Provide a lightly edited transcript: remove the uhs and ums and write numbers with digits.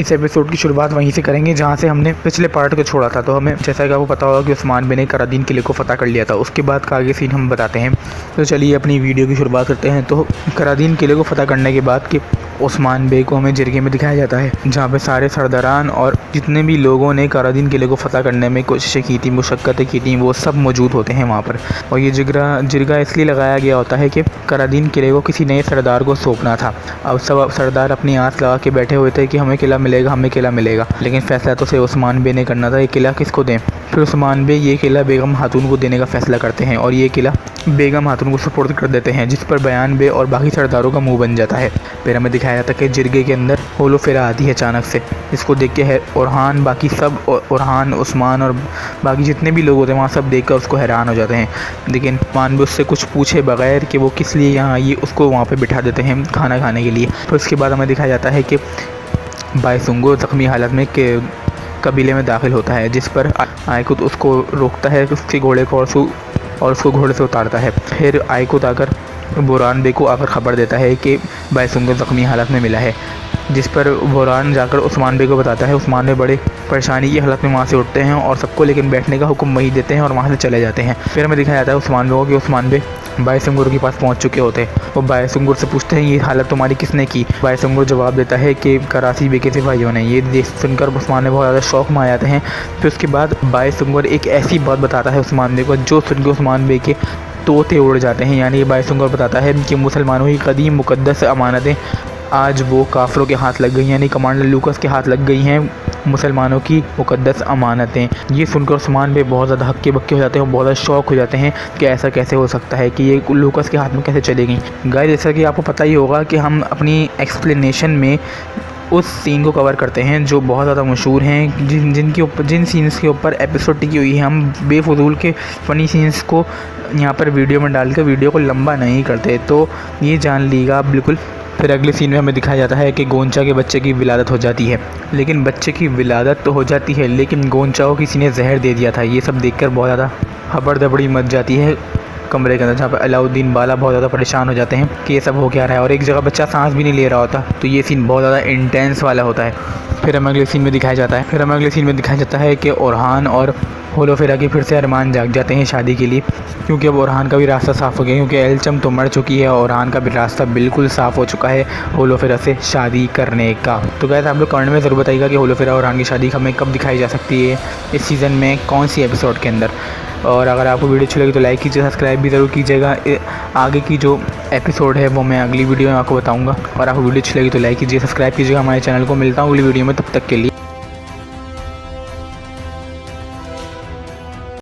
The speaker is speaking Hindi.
इस एपिसोड की शुरुआत वहीं से करेंगे जहाँ से हमने पिछले पार्ट को छोड़ा था। तो हमें जैसा कि आपको पता होगा कि उस्मान बे ने करादीन किले को फतह कर लिया था। उसके बाद का आगे सीन हम बताते हैं। तो चलिए अपनी वीडियो की शुरुआत करते हैं। तो करादीन किले को फतह करने के बाद कि उस्मान बे को हमें जिरगे में दिखाया जाता है, जहाँ पे सारे सरदारान और जितने भी लोगों ने करादीन किले को फतह करने में कोशिशें की थी, मुशक्क़तें की थी, वो सब मौजूद होते हैं वहाँ पर। और ये जिरगा इसलिए लगाया गया होता है कि करादीन किले को किसी नए सरदार को सौंपना था। अब सब सरदार अपनी आस लगा के बैठे हुए थे कि हमें किला मिलेगा, हमें किला मिलेगा, लेकिन फ़ैसला तो से उस्मान बे ने करना था ये किला किसको दें। फिर उस्मान बे ये किला बेगम खातून को देने का फ़ैसला करते हैं और ये किला बेगम खातून को सुपुर्द कर देते हैं, जिस पर बयान बे और बाकी सरदारों का मुंह बन जाता है। फिर हमें दिखाया जाता है कि जिरगे के अंदर होलो फेरा आती है अचानक से। इसको देख के ओरहान, बाकी सब ओरहान, उस्मान और बाकी जितने भी लोग होते हैं वहाँ सब देख कर उसको हैरान हो जाते हैं। लेकिन उस्मान बे उससे कुछ पूछे बगैर कि वो किस लिए यहाँ आई, उसको वहाँ पर बिठा देते हैं खाना खाने के लिए। फिर उसके बाद हमें दिखाया जाता है कि बायसुंगो ज़ख्मी हालत में कबीले में दाखिल होता है, जिस पर आयकुत उसको रोकता है उसके घोड़े को और उसको घोड़े से उतारता है। फिर आयकुत आकर बुरहान बे को आकर ख़बर देता है कि बायसुंगो ज़ख्मी हालत में मिला है, जिस पर बुरहान जाकर उस्मान बे को बताता है। उस्मान बे बड़े परेशानी की हालत में वहाँ से उठते हैं और सबको लेकिन बैठने का हुक्म वही देते हैं और वहाँ से चले जाते हैं। फिर हमें दिखाया जाता है उस्मान बे को कि उस्मान बे बायसुंगुर के पास पहुँच चुके होते हैं। वो बायसुंगुर से पूछते हैं ये हालत तुम्हारी किसने की। बायसुंगुर जवाब देता है कि करासी बे के सिपाहियों ने। ये देख सुनकर उस्मान बे बहुत ज़्यादा शौक में आ जाते हैं। फिर उसके बाद बायसुंगुर एक ऐसी बात बताता है उस्मान बे को जो सुनकर उस्मान बे के तोते उड़ जाते हैं। यानी बायसुंगुर बताता है कि मुसलमानों की कदीम मुक़द्दस अमानतें आज वो काफिरों के हाथ लग गई हैं, यानी कमांडर लूकस के हाथ लग गई हैं मुसलमानों की मुक़द्दस अमानतें। ये सुनकर उस्मान बे बहुत ज़्यादा हक्के बक्के हो जाते हैं और बहुत ज़्यादा शौक हो जाते हैं कि ऐसा कैसे हो सकता है कि ये लूकस के हाथ में कैसे चली गई। गाइस, जैसा कि आपको पता ही होगा कि हम अपनी एक्सप्लेनेशन में उस सीन को कवर करते हैं जो बहुत ज़्यादा मशहूर हैं, जिन सीन्स के ऊपर एपिसोड टिकी हुई है। हम बेफजूल के फ़नी सीन्स को यहाँ पर वीडियो में डाल कर वीडियो को लंबा नहीं करते, तो ये जान लीजिएगा आप बिल्कुल। फिर अगले सीन में हमें दिखाया जाता है कि गोंचा के बच्चे की विलादत हो जाती है। लेकिन बच्चे की विलादत तो हो जाती है, लेकिन गोंचा को किसी ने जहर दे दिया था। ये सब देखकर बहुत ज़्यादा हबड़-दबड़ी मच जाती है कमरे के अंदर, जहाँ पर अलाउद्दीन बाला बहुत ज़्यादा परेशान हो जाते हैं कि ये सब हो क्या रहा है। और एक जगह बच्चा सांस भी नहीं ले रहा होता, तो ये सीन बहुत ज़्यादा इंटेंस वाला होता है। फिर हमें अगले सीन में दिखाया जाता है कि ओरहान और होलो फेरा के फिर से अरमान जाग जाते हैं शादी के लिए, क्योंकि अब ओरहान का भी रास्ता साफ़ हो गया, क्योंकि एलचम तो मर चुकी है। ओरहान का भी रास्ता बिल्कुल साफ़ हो चुका है होलो फेरा से शादी करने का। तो गाइस, आप लोग कमेंट में ज़रूर बताइएगा कि होलो फेरा और ओरहान की शादी हमें कब दिखाई जा सकती है, इस सीज़न में कौन सी एपिसोड के अंदर। और अगर आपको वीडियो अच्छी लगी तो लाइक कीजिए, सब्सक्राइब भी ज़रूर कीजिएगा। आगे की जो एपिसोड है वो मैं अगली वीडियो में आपको बताऊँगा। और आपको वीडियो अच्छी लगी तो लाइक कीजिए, सब्सक्राइब कीजिएगा हमारे चैनल को। मिलता हूँ अगली वीडियो में, तब तक के लिए।